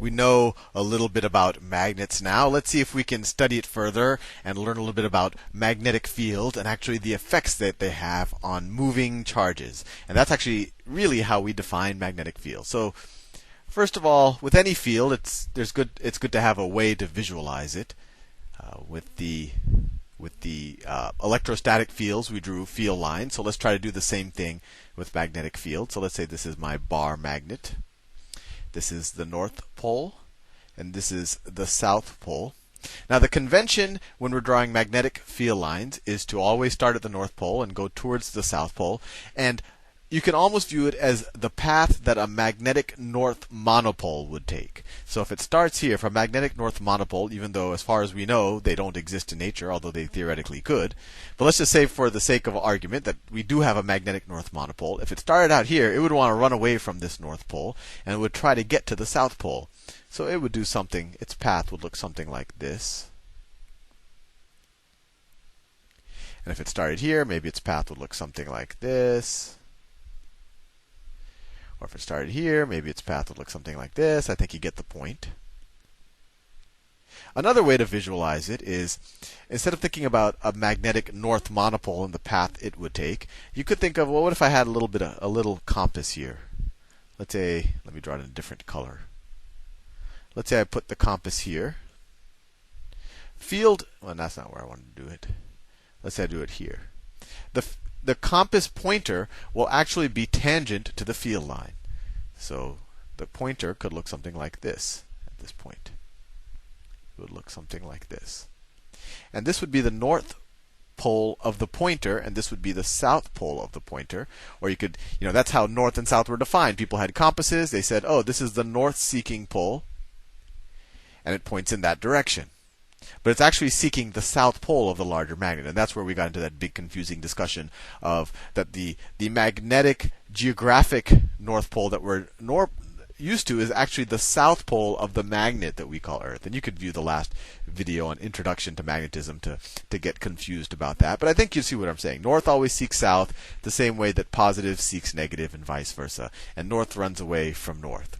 We know a little bit about magnets now. Let's see if we can study it further and learn a little bit about magnetic fields and actually the effects that they have on moving charges. And that's actually really how we define magnetic fields. So, first of all, with any field, it's good to have a way to visualize it. With the electrostatic fields, we drew field lines. So let's try to do the same thing with magnetic fields. So let's say this is my bar magnet. This is the North Pole, and this is the South Pole. Now, the convention when we're drawing magnetic field lines is to always start at the North Pole and go towards the South Pole. And you can almost view it as the path that a magnetic north monopole would take. So if it starts here for a magnetic north monopole, even though as far as we know they don't exist in nature, although they theoretically could, but let's just say for the sake of argument that we do have a magnetic north monopole. If it started out here, it would want to run away from this North Pole and it would try to get to the South Pole. So it would do something, its path would look something like this. And if it started here, maybe its path would look something like this. Or if it started here, maybe its path would look something like this. I think you get the point. Another way to visualize it is, instead of thinking about a magnetic north monopole and the path it would take, you could think of, well, what if I had a little compass here? Let's say, let me draw it in a different color. Let's say I put the compass here. Field, well, that's not where I want to do it. Let's say I do it here. The compass pointer will actually be tangent to the field line. So the pointer could look something like this at this point. It would look something like this. And this would be the north pole of the pointer, and this would be the south pole of the pointer. Or you could, that's how north and south were defined. People had compasses. They said, oh, this is the north-seeking pole, and it points in that direction. But it's actually seeking the south pole of the larger magnet. And that's where we got into that big confusing discussion of that the magnetic geographic North Pole that we're used to is actually the south pole of the magnet that we call Earth. And you could view the last video on Introduction to Magnetism to get confused about that. But I think you see what I'm saying. North always seeks south the same way that positive seeks negative and vice versa. And north runs away from north.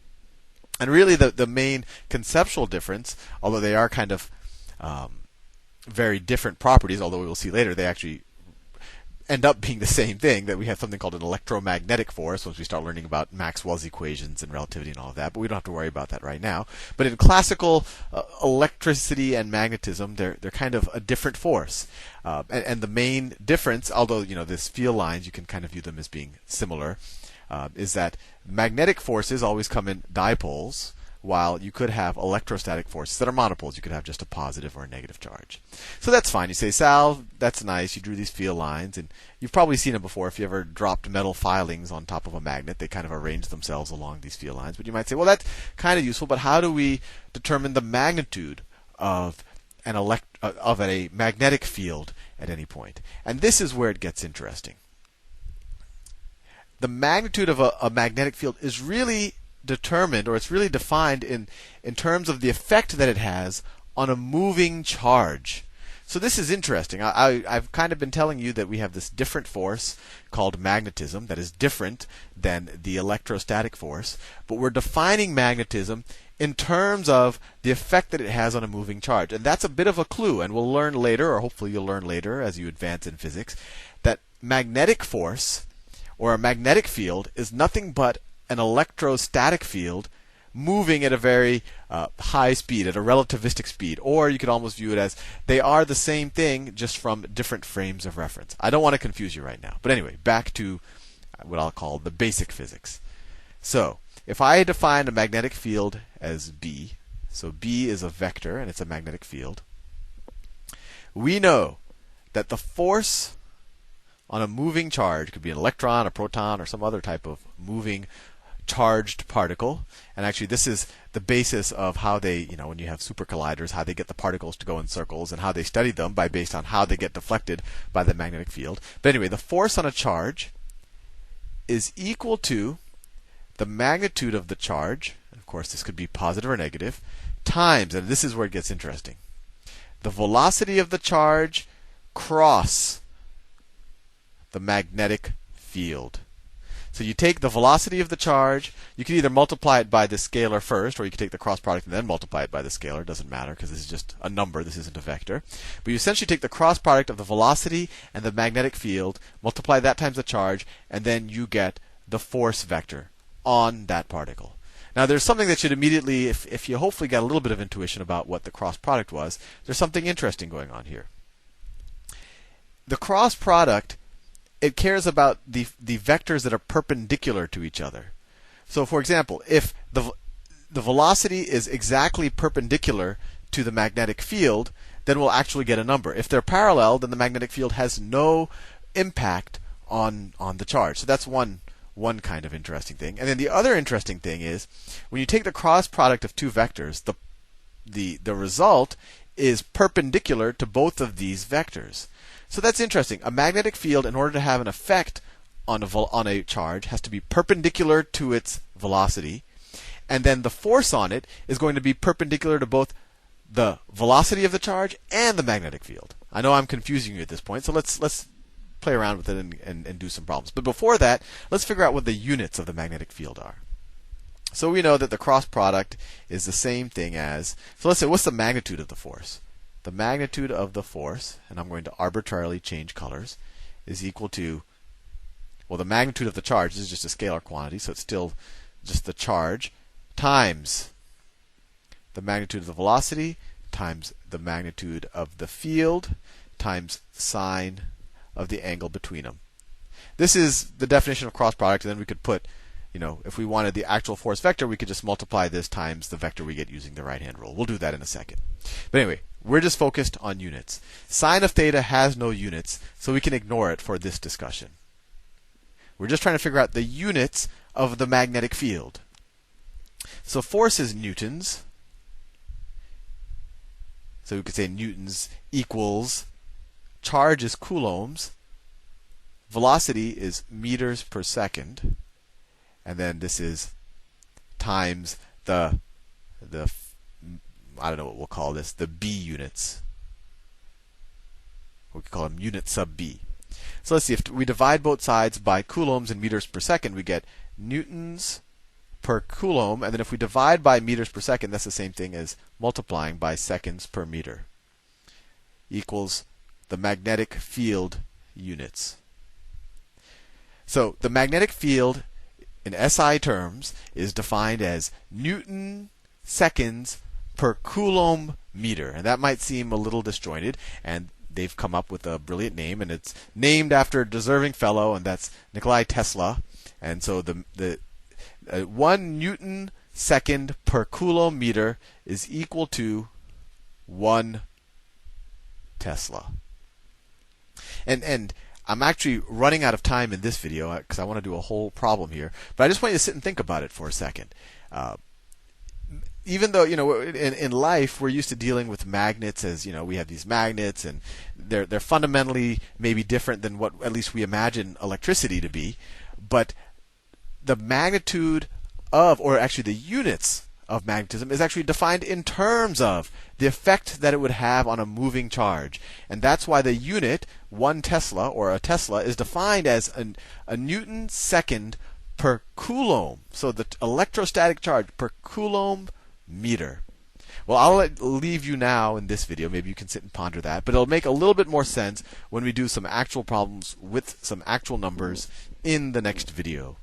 And really the main conceptual difference, although they are kind of very different properties, although we will see later they actually end up being the same thing, that we have something called an electromagnetic force once we start learning about Maxwell's equations and relativity and all of that, but we don't have to worry about that right now. But in classical electricity and magnetism, they're kind of a different force. And the main difference, although this field lines, you can kind of view them as being similar, is that magnetic forces always come in dipoles, while you could have electrostatic forces that are monopoles. You could have just a positive or a negative charge. So that's fine. You say, Sal, that's nice. You drew these field lines, and you've probably seen it before. If you ever dropped metal filings on top of a magnet, they kind of arrange themselves along these field lines. But you might say, well, that's kind of useful, but how do we determine the magnitude of a magnetic field at any point? And this is where it gets interesting. The magnitude of a magnetic field is really determined, or it's really defined in terms of the effect that it has on a moving charge. So this is interesting. I've kind of been telling you that we have this different force called magnetism that is different than the electrostatic force, but we're defining magnetism in terms of the effect that it has on a moving charge. And that's a bit of a clue, and we'll learn later, or hopefully you'll learn later as you advance in physics, that magnetic force or a magnetic field is nothing but an electrostatic field moving at a very high speed, at a relativistic speed. Or you could almost view it as they are the same thing, just from different frames of reference. I don't want to confuse you right now. But anyway, back to what I'll call the basic physics. So, if I define a magnetic field as B, so B is a vector and it's a magnetic field, we know that the force on a moving charge, could be an electron, a proton, or some other type of moving charged particle. And actually this is the basis of how they, when you have supercolliders, how they get the particles to go in circles and how they study them based on how they get deflected by the magnetic field. But anyway, the force on a charge is equal to the magnitude of the charge, of course this could be positive or negative, times, and this is where it gets interesting, the velocity of the charge cross the magnetic field. So you take the velocity of the charge. You can either multiply it by the scalar first, or you can take the cross product and then multiply it by the scalar. It doesn't matter because this is just a number. This isn't a vector. But you essentially take the cross product of the velocity and the magnetic field, multiply that times the charge, and then you get the force vector on that particle. Now there's something that should immediately, if you hopefully got a little bit of intuition about what the cross product was, there's something interesting going on here. The cross product, it cares about the vectors that are perpendicular to each other. So for example, if the velocity is exactly perpendicular to the magnetic field, then we'll actually get a number. If they're parallel, then the magnetic field has no impact on the charge. So that's one kind of interesting thing. And then the other interesting thing is when you take the cross product of two vectors, the result is perpendicular to both of these vectors. So that's interesting. A magnetic field, in order to have an effect on a charge, has to be perpendicular to its velocity, and then the force on it is going to be perpendicular to both the velocity of the charge and the magnetic field. I know I'm confusing you at this point, so let's play around with it and do some problems. But before that, let's figure out what the units of the magnetic field are. So we know that the cross product is the same thing as, so let's say, what's the magnitude of the force? The magnitude of the force, and I'm going to arbitrarily change colors, is equal to, well, the magnitude of the charge, this is just a scalar quantity, so it's still just the charge, times the magnitude of the velocity, times the magnitude of the field, times sine of the angle between them. This is the definition of cross product, and then we could put, if we wanted the actual force vector, we could just multiply this times the vector we get using the right-hand rule. We'll do that in a second. But anyway, we're just focused on units. Sine of theta has no units, so we can ignore it for this discussion. We're just trying to figure out the units of the magnetic field. So force is newtons. So we could say newtons equals, charge is coulombs, velocity is meters per second, and then this is times the I don't know what we'll call this, the B units. We could call them unit sub B. So let's see, if we divide both sides by coulombs and meters per second, we get newtons per coulomb. And then if we divide by meters per second, that's the same thing as multiplying by seconds per meter. Equals the magnetic field units. So the magnetic field in SI terms is defined as Newton seconds per coulomb meter. And that might seem a little disjointed, and they've come up with a brilliant name, and it's named after a deserving fellow, and that's Nikola Tesla. And so the 1 Newton second per coulomb meter is equal to 1 Tesla. And I'm actually running out of time in this video because I want to do a whole problem here. But I just want you to sit and think about it for a second. Even though, in life we're used to dealing with magnets as, we have these magnets, and they're fundamentally maybe different than what at least we imagine electricity to be. But the magnitude of, or actually the units of magnetism is actually defined in terms of the effect that it would have on a moving charge. And that's why the unit, 1 Tesla, or a Tesla, is defined as a Newton second per coulomb. So the electrostatic charge per coulomb meter. Well, I'll leave you now in this video. Maybe you can sit and ponder that. But it'll make a little bit more sense when we do some actual problems with some actual numbers in the next video.